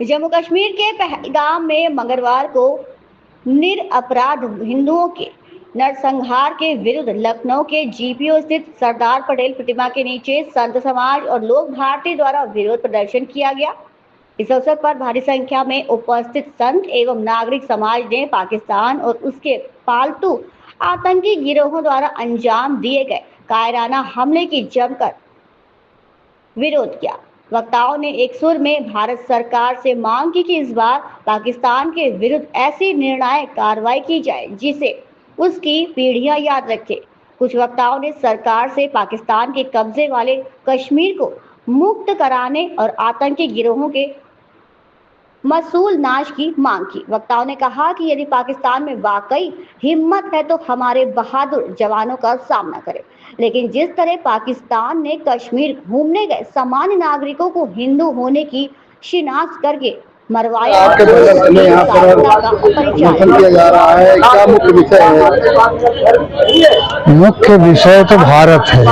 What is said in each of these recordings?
जम्मू कश्मीर के पहलगाम में मंगलवार को निरपराध हिंदुओं के नरसंहार के विरुद्ध लखनऊ के जीपीओ स्थित सरदार पटेल प्रतिमा के नीचे संत समाज और लोक भारती द्वारा विरोध प्रदर्शन किया गया। इस अवसर पर भारी संख्या में उपस्थित संत एवं नागरिक समाज ने पाकिस्तान और उसके पालतू आतंकी गिरोहों द्वारा अंजाम दिए गए कायराना हमले की जमकर विरोध किया। वक्ताओं ने एक सुर में भारत सरकार से मांग की कि इस बार पाकिस्तान के विरुद्ध ऐसी निर्णायक कार्रवाई की जाए जिसे उसकी पीढ़ियां याद रखे। कुछ वक्ताओं ने सरकार से पाकिस्तान के कब्जे वाले कश्मीर को मुक्त कराने और आतंकी गिरोहों के मसूल नाश की मांग की। वक्ताओं ने कहा कि यदि पाकिस्तान में वाकई हिम्मत है तो हमारे बहादुर जवानों का सामना करे, लेकिन जिस तरह पाकिस्तान ने कश्मीर घूमने गए सामान्य नागरिकों को हिंदू होने की शिनाख्त करके मरवाया, यहाँ पर किया जा रहा है, क्या मुख्य विषय है? मुख्य विषय तो भारत है।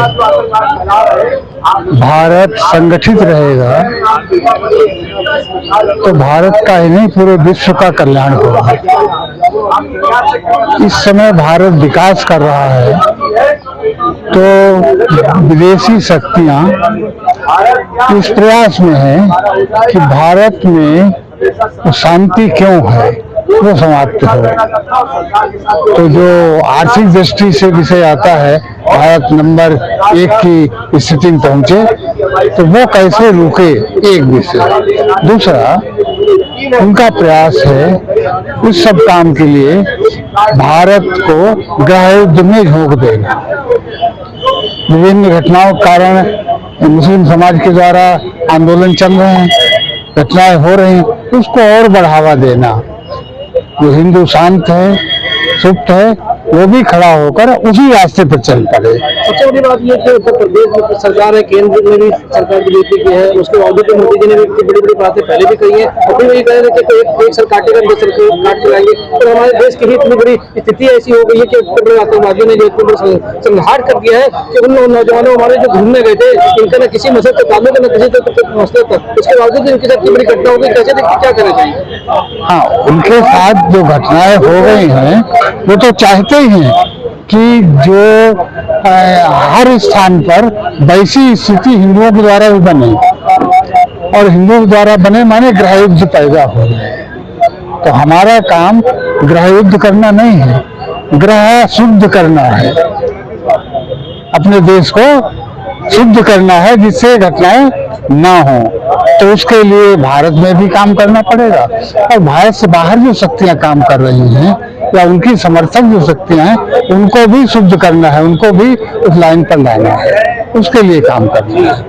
भारत संगठित रहेगा तो भारत का ही नहीं पूरे विश्व का कल्याण होगा। इस समय भारत विकास कर रहा है तो विदेशी शक्तियां इस प्रयास में है कि भारत में शांति क्यों है वो समाप्त हो। तो जो आर्थिक दृष्टि से विषय आता है, भारत नंबर 1 की स्थिति में पहुंचे तो वो कैसे रुके, एक विषय। दूसरा, उनका प्रयास है उस सब काम के लिए भारत को गृह युद्ध में झोंक देना। विभिन्न घटनाओं के कारण मुस्लिम समाज के द्वारा आंदोलन चल रहे हैं, घटनाएं हो रही हैं, उसको और बढ़ावा देना। जो हिंदू शांत है, सुप्त है, वो भी खड़ा होकर उसी रास्ते पर चल पड़े। सबसे बड़ी बात ये कि उत्तर प्रदेश में सरकार है, केंद्र में भी सरकार बीजेपी की है, उसके बावजूद मोदी जी ने भी बड़ी बड़ी बातें पहले भी कही है और फिर वही कह रहे थे कि एक सर काटेगा, दूसरे सर काट के लाएंगे। तो हमारे देश की भी इतनी बड़ी स्थिति ऐसी हो गई है कि उत्तर प्रदेश आतंकवादियों ने जो इतना बड़ा संहार कर दिया है कि उन नौजवानों हमारे जो घूमने गए थे, इनका न किसी मसले का ताल्लुक न किसी मसले था, उसके बावजूद इनके साथ बड़ी घटना हो गई। कैसे क्या करना चाहिए? हाँ, उनके साथ जो घटनाएं हो गई हैं वो तो चाहते ही हैं कि जो हर स्थान पर वैसी स्थिति हिंदुओं के द्वारा भी बने, और हिंदुओं के द्वारा बने माने गृह युद्ध पैदा हो रहे। तो हमारा काम गृह युद्ध करना नहीं है, गृह शुद्ध करना है, अपने देश को शुद्ध करना है जिससे घटनाएं ना हो। तो उसके लिए भारत में भी काम करना पड़ेगा और भारत से बाहर जो शक्तियां काम कर रही हैं या उनकी समर्थक जो शक्तियां हैं उनको भी शुद्ध करना है, उनको भी उस लाइन पर लाना है, उसके लिए काम करना है।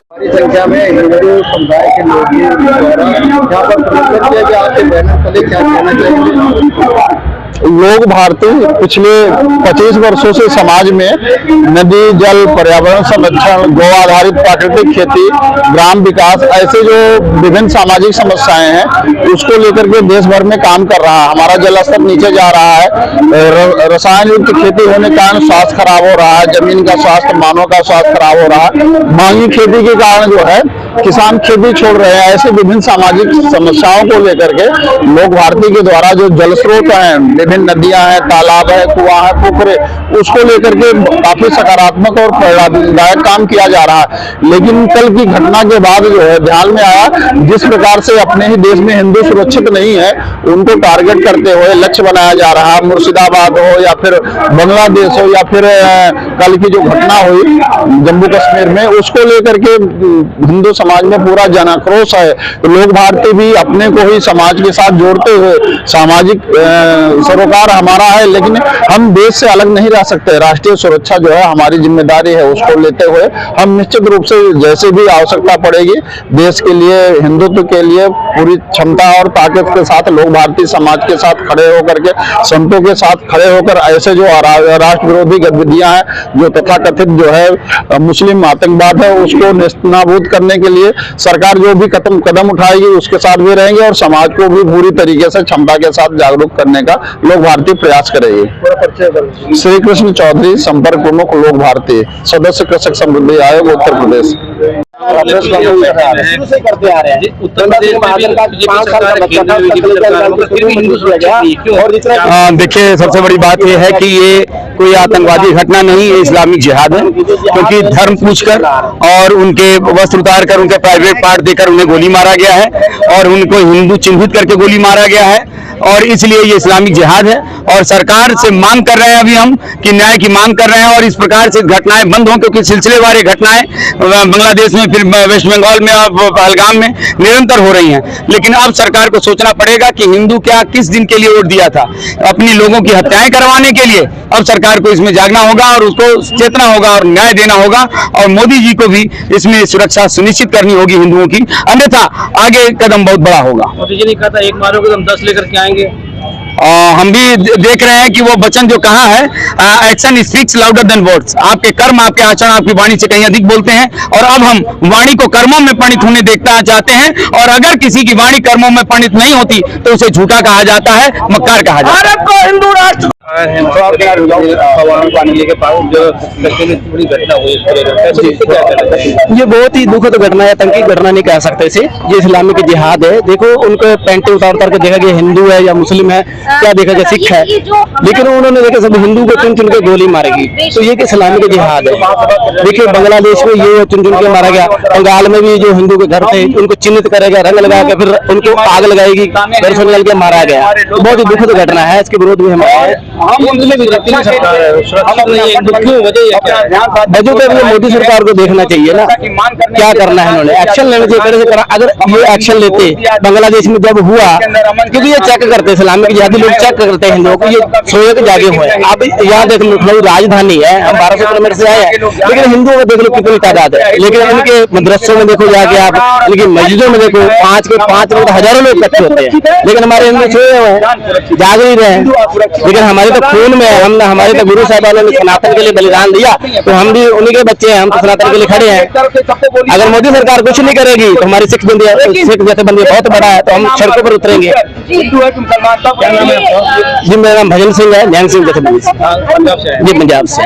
बड़ी संख्या में हिंदू समुदाय के लोग यहाँ पर प्रदर्शन किया गया, आपके बैनर तले क्या कहना चाहिए? लोक भारती पिछले 25 वर्षों से समाज में नदी जल, पर्यावरण संरक्षण, गौ आधारित प्राकृतिक खेती, ग्राम विकास, ऐसे जो विभिन्न सामाजिक समस्याएं हैं उसको लेकर के देश भर में काम कर रहा है। हमारा जल स्तर नीचे जा रहा है, रसायन युक्त खेती होने के कारण स्वास्थ्य खराब हो रहा है, जमीन का स्वास्थ्य, मानव का स्वास्थ्य खराब हो रहा है, महंगी खेती के कारण जो है किसान खेती छोड़ रहे हैं। ऐसे विभिन्न सामाजिक समस्याओं को लेकर के लोक भारती के द्वारा जो जल स्रोत हैं, विभिन्न नदियां हैं, तालाब है, कुआं है, पोखरे, उसको लेकर के काफी सकारात्मक और प्रेरणादायक काम किया जा रहा है। लेकिन कल की घटना के बाद जो है ध्यान में आया, जिस प्रकार से अपने ही देश में हिंदू सुरक्षित नहीं है उनको टारगेट करते हुए लक्ष्य बनाया जा रहा है। मुर्शिदाबाद हो या फिर बांग्लादेश हो या फिर कल की जो घटना हुई जम्मू कश्मीर में, उसको लेकर के हिंदू समाज में पूरा जन आक्रोश है। लोक भारती भी अपने को ही समाज के साथ जोड़ते हुए, सामाजिक सरोकार हमारा है लेकिन हम देश से अलग नहीं रह सकते। राष्ट्रीय सुरक्षा जो है हमारी जिम्मेदारी है, उसको लेते हुए हम निश्चित रूप से जैसे भी आवश्यकता पड़ेगी देश के लिए, हिंदुत्व के लिए पूरी क्षमता और ताकत के साथ लोक भारती समाज के साथ खड़े होकर के, संतों के साथ खड़े होकर ऐसे जो राष्ट्र विरोधी गतिविधियां हैं, जो तथाकथित जो है मुस्लिम आतंकवाद है, उसको नेस्तनाबूद करने के लिए सरकार जो भी कदम उठाएगी उसके साथ भी रहेंगे और समाज को भी पूरी तरीके से क्षमता के साथ जागरूक करने का लोक भारती प्रयास करेगी। श्री कृष्ण चौधरी, संपर्क प्रमुख लोक भारती, सदस्य कृषक समृद्धि आयोग, उत्तर प्रदेश। शुरू से करते आ रहे हैं। उत्तर प्रदेश में 5 साल का बच्चा था, और जितना देखिए, सबसे बड़ी बात यह है कि ये कोई आतंकवादी घटना नहीं, ये इस्लामिक जिहाद है, क्योंकि धर्म पूछकर और उनके वस्त्र उतार कर, उनके प्राइवेट पार्ट देकर उन्हें गोली मारा गया है और उनको हिंदू चिन्हित करके गोली मारा गया है, और इसलिए ये इस्लामिक जिहाद है। और सरकार से मांग कर रहे हैं अभी हम कि न्याय की मांग कर रहे हैं और इस प्रकार से घटनाएं बंद हों, क्योंकि सिलसिलेवार घटनाएं बांग्लादेश में, फिर वेस्ट बंगाल में और पहलगाम में निरंतर हो रही हैं। लेकिन अब सरकार को सोचना पड़ेगा कि हिंदू क्या किस दिन के लिए वोट दिया था, अपनी लोगों की हत्याएं करवाने के लिए। अब सरकार को इसमें जागना होगा और उसको चेतना होगा और न्याय देना होगा, और मोदी जी को भी इसमें सुरक्षा सुनिश्चित करनी होगी हिंदुओं की, अन्यथा आगे कदम बहुत बड़ा होगा। मोदी जी ने कहा था एक मारोगे तो हम 10 लेकर के आएंगे। हम भी देख रहे हैं कि वो वचन जो कहा है, action speaks louder than words, आपके कर्म, आपके आचरण, आपकी वाणी से कहीं अधिक बोलते हैं। और अब हम वाणी को कर्मों में परिणित होने देखना चाहते हैं, और अगर किसी की वाणी कर्मों में परिणित नहीं होती तो उसे झूठा कहा जाता है, मक्कार कहा जाता है। भारत को हिंदू राष्ट्र ये बहुत ही दुखद घटना है, आतंकी घटना नहीं कह सकते इसे, ये इस्लामिक जिहाद है। देखो, उनको पैंटे उतार उतार के देखा गया हिंदू है या मुस्लिम है, क्या देखा गया सिख है, लेकिन उन्होंने देखा सब हिंदू को चुन चुन के गोली मारेगी, तो ये इस्लामिक जिहाद है। देखिए, बांग्लादेश में ये चुन चुन के मारा गया, बंगाल में भी जो हिंदू के घर थे उनको चिन्हित करेगा, रंग लगा के फिर उनको आग लगाएगी, घर से निकल के मारा गया। बहुत ही दुखद घटना है, इसके विरोध में मोदी सरकार को देखना चाहिए ना, क्या करना है इन्होंने, एक्शन लेना चाहिए। अगर ये एक्शन लेते, बांग्लादेश में जब हुआ, क्योंकि ये चेक करते इस्लामिक जिहादी लोग, चेक करते हैं हिंदुओं को, ये सोए के जागे हुए हैं। अब यहाँ देख लो, राजधानी है, हम 1200 किलोमीटर से आए हैं, लेकिन हिंदुओं में देख लो कितनी तादाद है। लेकिन इनके मदरसों में देखो जाके आप, इनकी मस्जिदों में देखो 5 के 5 में हजारों लोग इकट्ठे होते हैं, लेकिन हमारे हिंदू सोए हुए हैं, जाग नहीं रहे हैं। लेकिन हमारे तो खून में है, हमने हमारे तो गुरु साहिबानों ने सनातन के लिए बलिदान दिया, तो हम भी उन्हीं के बच्चे हैं, हम तो सनातन के लिए खड़े हैं। अगर मोदी सरकार कुछ नहीं करेगी तो हमारी सिख जैसे बंदी बहुत बड़ा है, तो हम सड़कों पर उतरेंगे। जी, मेरा नाम भजन सिंह है, नैन सिंह जैसे बंदी, जी पंजाब से।